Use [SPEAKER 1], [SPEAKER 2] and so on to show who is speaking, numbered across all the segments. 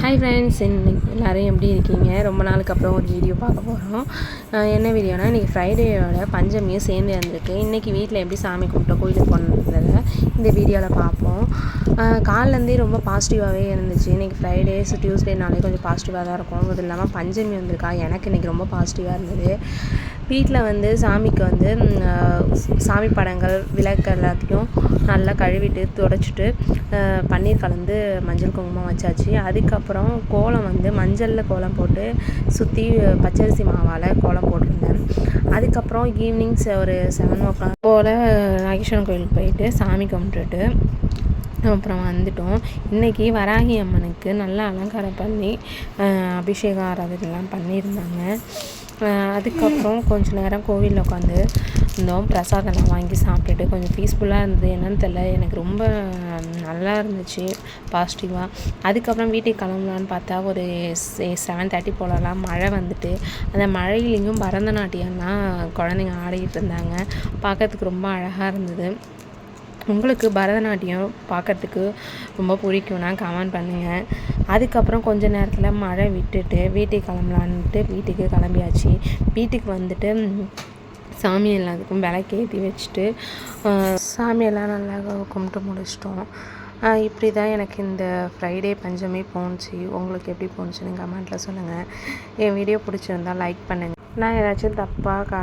[SPEAKER 1] Hi friends, இன்னைக்கு எல்லோரும் எப்படி இருக்கீங்க? ரொம்ப நாளுக்கு அப்புறம் ஒரு வீடியோ பார்க்க போகிறோம். என்ன வீடியோனா, இன்றைக்கி ஃப்ரைடேயோட பஞ்சமியும் சேர்ந்து இருந்திருக்கு. இன்றைக்கி வீட்டில் எப்படி சாமி கும்பிட்டோம், கோயிலுக்கு போனதை இந்த வீடியோவில் பார்ப்போம். காலிலேருந்தே ரொம்ப பாசிட்டிவாகவே இருந்துச்சு. இன்றைக்கி ஃப்ரைடேஸ் டியூஸ்டேனாலே கொஞ்சம் பாசிட்டிவாக தான் இருக்கும். அது இல்லாமல் பஞ்சமி வந்திருக்கா, எனக்கு இன்றைக்கி ரொம்ப பாசிட்டிவாக இருந்தது. வீட்டில் சாமிக்கு சாமி படங்கள் விளக்கு எல்லாத்தையும் நல்லா கழுவிட்டு துடைச்சிட்டு பன்னீர் கலந்து மஞ்சள் குங்குமம் வச்சாச்சு. அதுக்கப்புறம் கோலம் மஞ்சளில் கோலம் போட்டு சுற்றி பச்சரிசி மாவால் கோலம் போட்டிருந்தேன். அதுக்கப்புறம் ஈவினிங் ஒரு 7 போல் நாகேஸ்வரன் கோயிலுக்கு போயிட்டு சாமி கும்பிட்டுட்டு அப்புறம் வந்துட்டோம். இன்றைக்கி வராகி அம்மனுக்கு நல்லா அலங்காரம் பண்ணி அபிஷேகம் ஆராதனைலாம் பண்ணியிருந்தாங்க. அதுக்கப்புறம் கொஞ்சம் நேரம் கோவிலில் உட்காந்து இருந்தோம். பிரசாதம்லாம் வாங்கி சாப்பிட்டுட்டு கொஞ்சம் பீஸ்ஃபுல்லாக இருந்தது. என்னன்னு தெரியல, எனக்கு ரொம்ப நல்லா இருந்துச்சு, பாசிட்டிவாக. அதுக்கப்புறம் வீட்டுக்கு கிளம்பலான்னு பார்த்தா ஒரு 7:30 போலலாம் மழை வந்துட்டு, அந்த மழையிலையும் பரதநாட்டியம்லாம் குழந்தைங்க ஆடிக்கிட்டு இருந்தாங்க. பார்க்கறதுக்கு ரொம்ப அழகாக இருந்தது. உங்களுக்கு பரதநாட்டியம் பார்க்குறதுக்கு ரொம்ப பிடிக்கும்னா கமெண்ட் பண்ணுங்கள். அதுக்கப்புறம் கொஞ்ச நேரத்தில் மழை விட்டுட்டு வீட்டுக்கு கிளம்பலான்ட்டு வீட்டுக்கு கிளம்பியாச்சு. வீட்டுக்கு வந்துட்டு சாமி எல்லாத்துக்கும் விளக்கேற்றி வச்சுட்டு சாமியெல்லாம் நல்லா கும்பிட்டு முடிச்சிட்டோம். இப்படி தான் எனக்கு இந்த ஃப்ரைடே பஞ்சமி போணுச்சு. உங்களுக்கு எப்படி போணுச்சுன்னு கமெண்ட்டில் சொல்லுங்கள். என் வீடியோ பிடிச்சிருந்தால் லைக் பண்ணுங்கள். நான் ஏதாச்சும் தப்பாக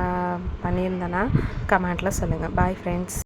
[SPEAKER 1] பண்ணியிருந்தேன்னா கமெண்ட்டில் சொல்லுங்கள். Bye friends.